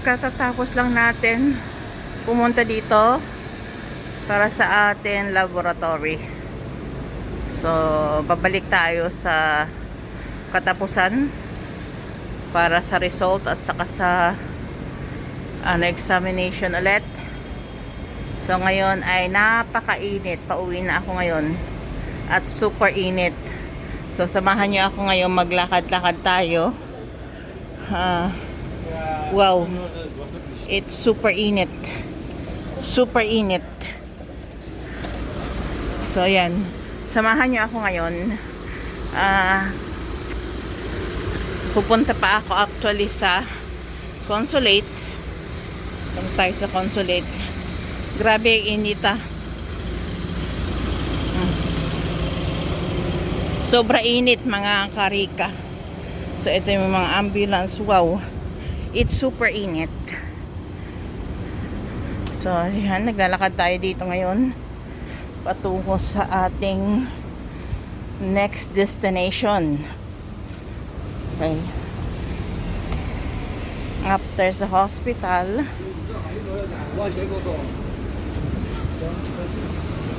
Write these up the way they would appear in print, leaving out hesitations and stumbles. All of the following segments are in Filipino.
katatapos lang natin pumunta dito para sa atin laboratory. So, babalik tayo sa katapusan para sa result at saka sa examination ulit. So, ngayon ay napakainit. Pauwi na ako ngayon at super init. So, samahan niyo ako ngayon, maglakad-lakad tayo. Wow, it's super init. Super init. So, ayan. Samahan niyo ako ngayon. Pupunta pa ako actually sa consulate. Punta tayo sa consulate. Grabe ang inita. Sobra init mga karika. So, ito yung mga ambulance. Wow. It's super init. So, yan. Naglalakad tayo dito ngayon. Patungo sa ating next destination. Okay. After sa hospital,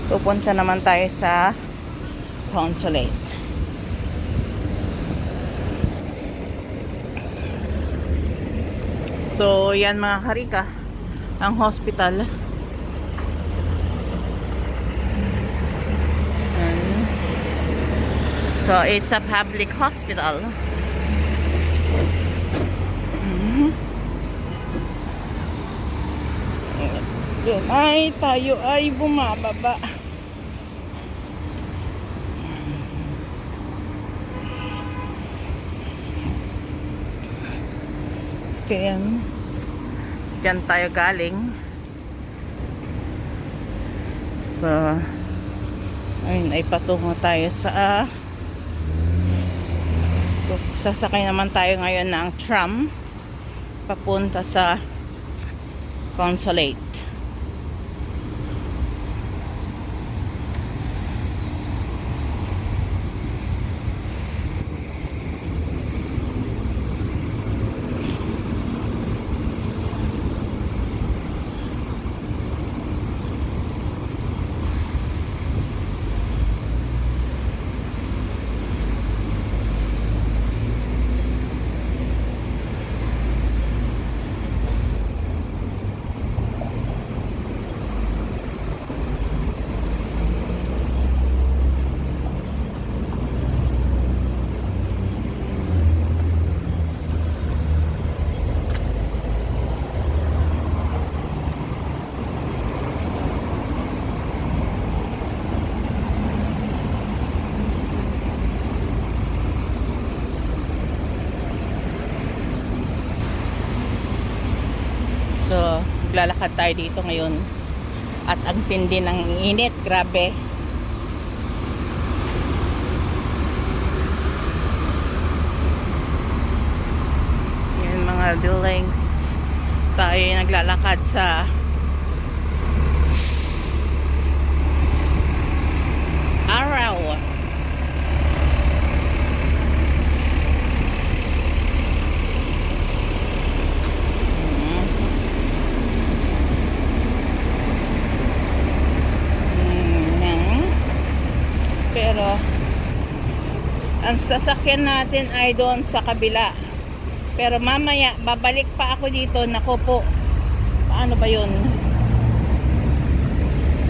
pupunta naman tayo sa consulate. So, yan mga karika, ang hospital. So, it's a public hospital. Ay, tayo ay bumababa. Kaya, dyan tayo galing. So, ayun, ay patungo tayo sa sasakay naman tayo ngayon ng tram papunta sa consulate. So, lalakad tayo dito ngayon. At ang tindi ng init, grabe. Yan mga buildings. Tayo naglalakad sa araw. Pero ang sasakyan natin ay doon sa kabila. Pero mamaya babalik pa ako dito. Nako po, paano ba yun?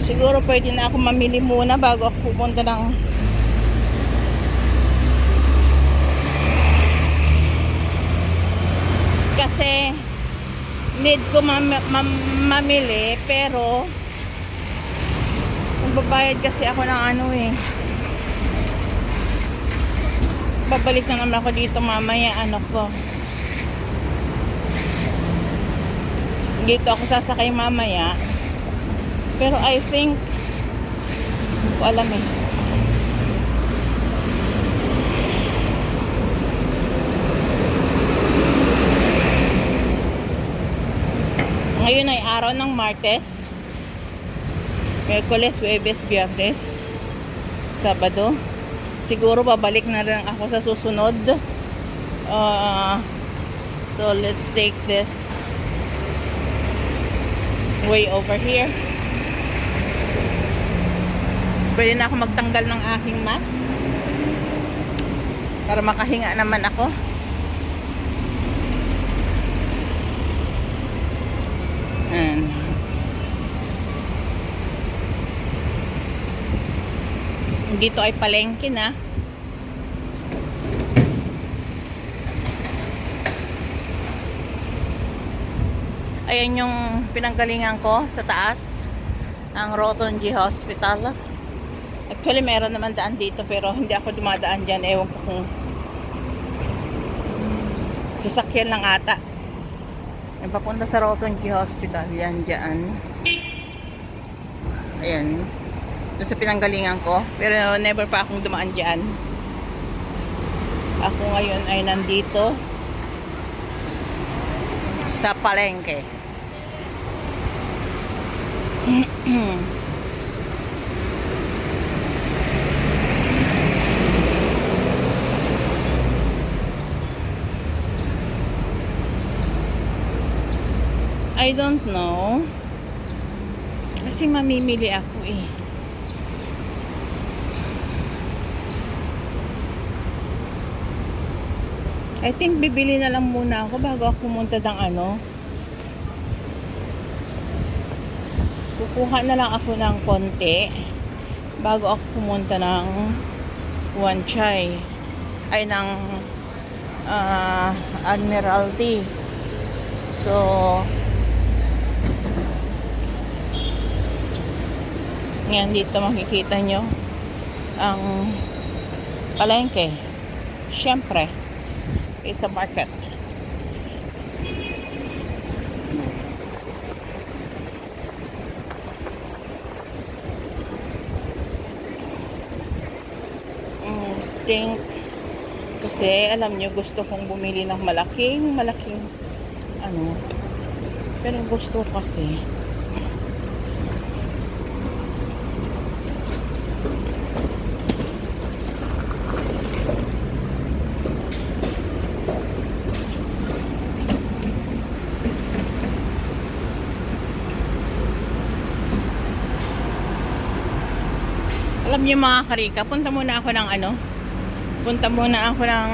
Siguro pwede na ako mamili muna bago ako pupunta ng kasi need ko mamili, pero magbabayad kasi ako ng ano eh. Babalik na naman ako dito mamaya, ano ko. Dito ako sasakay mamaya. Pero I think, hindi ko alam eh. Ngayon ay araw ng Martes. Miyerkules, Huwebes, Biyernes, Sabado. Siguro babalik na rin ako sa susunod. So let's take this way over here. Pwede na ako magtanggal ng aking mask para makahinga naman ako. Ayan. Dito ay palengke na. Ayan yung pinanggalingan ko sa taas, ang Rotonji Hospital. Actually meron naman daan dito pero hindi ako dumadaan dyan. Ewan ko kung sasakyan lang ata. Yung papunta sa Rotonji Hospital, yan dyan. Ayan. Doon sa pinanggalingan ko. Pero never pa akong dumaan dyan. Ako ngayon ay nandito sa palengke. I don't know. Kasi mamimili ako eh. I think bibili na lang muna ako bago ako pumunta ng ano. Kukuha na lang ako ng konti bago ako pumunta ng Wan Chai. Ay ng Admiralty. So yan, dito makikita nyo ang palengke. Siyempre, it's a market. Think kasi alam nyo, gusto kong bumili ng malaking ano, pero gusto kasi alam niyo mga karika, punta muna ako ng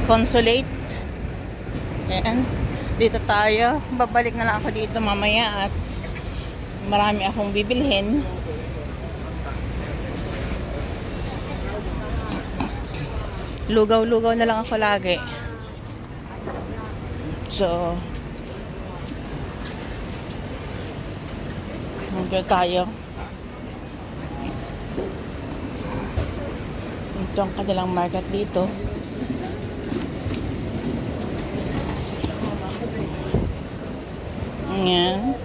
consulate. Ayan, dito tayo, babalik na lang ako dito mamaya at marami akong bibilhin. Lugaw-lugaw na lang ako lagi. So dito tayo. Ito ang kanilang market dito. Ayan.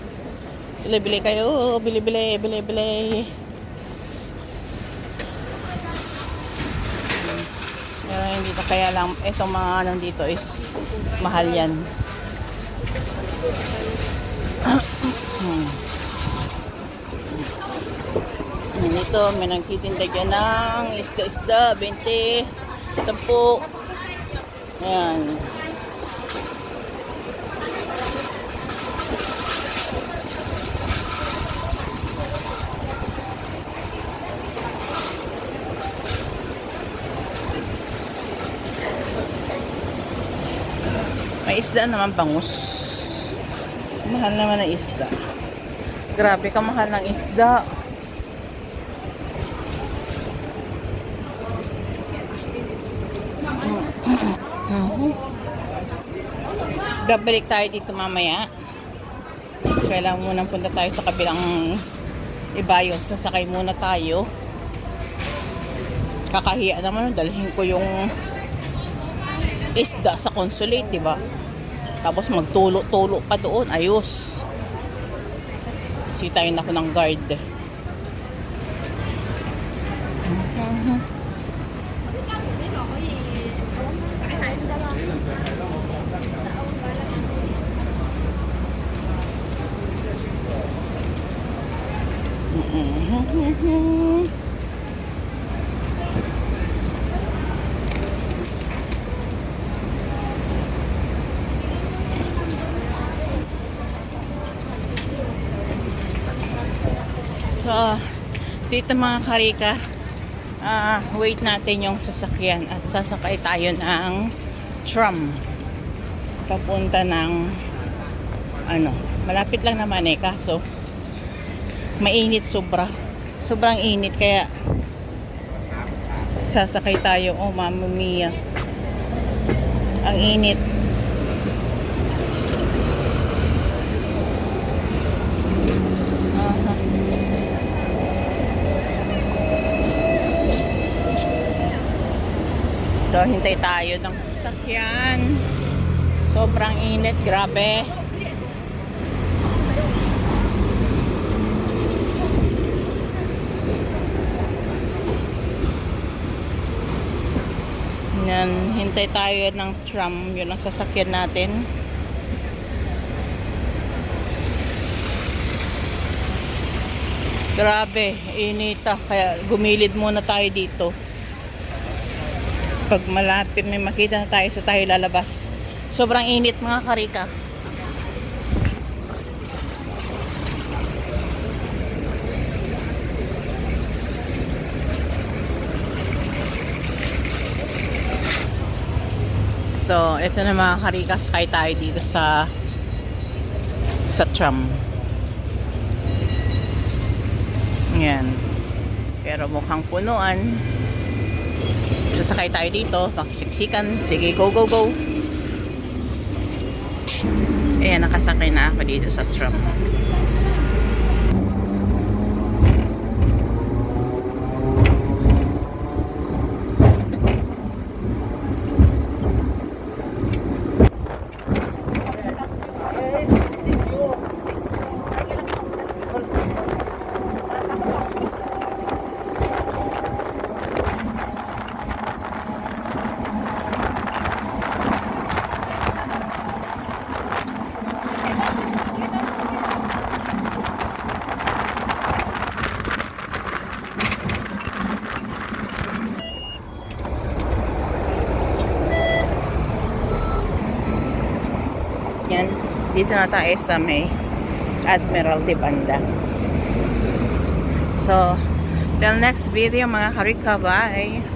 Bili-bili kayo. Bili-bili. Pero hindi pa, kaya lang itong mga nandito is mahal yan. Ito, may nagtitinda dyan ng isda-isda, 20, 10. Ayan. May isda naman, bangus. Mahal naman ang isda. Grabe ka mahal ng isda. Babalik tayo dito mamaya. Kailangan muna punta tayo sa kabilang ibayo. Sasakay muna tayo. Kakahiya naman, dalhin ko yung isda sa consulate, diba? Tapos magtulo-tulo pa doon. Ayos. Sitayin ako ng guard. So, dito mga karika, wait natin yung sasakyan at sasakay tayo ng tram. Papunta ng, malapit lang naman kaso, mainit sobra. Sobrang init kaya sasakay tayo. Oh, Mamma Mia. Ang init. So, hintay tayo ng sasakyan. Sobrang init, grabe. Yan, hintay tayo ng tram, yun ang sasakyan natin. Grabe, inita. Kaya gumilid muna tayo dito. Pag malapit may makita na tayo sa tayo lalabas. Sobrang init mga karika. So, ito na mga karika, sakay tayo dito sa tram. Yan. Pero mukhang punuan. Sasakay tayo dito, makisiksikan. Sige, go, go, go. Ayan, nakasakay na ako dito sa tram. Yan, dito na tayo sa may Admiralty Banda. So, till next video mga karika, bye!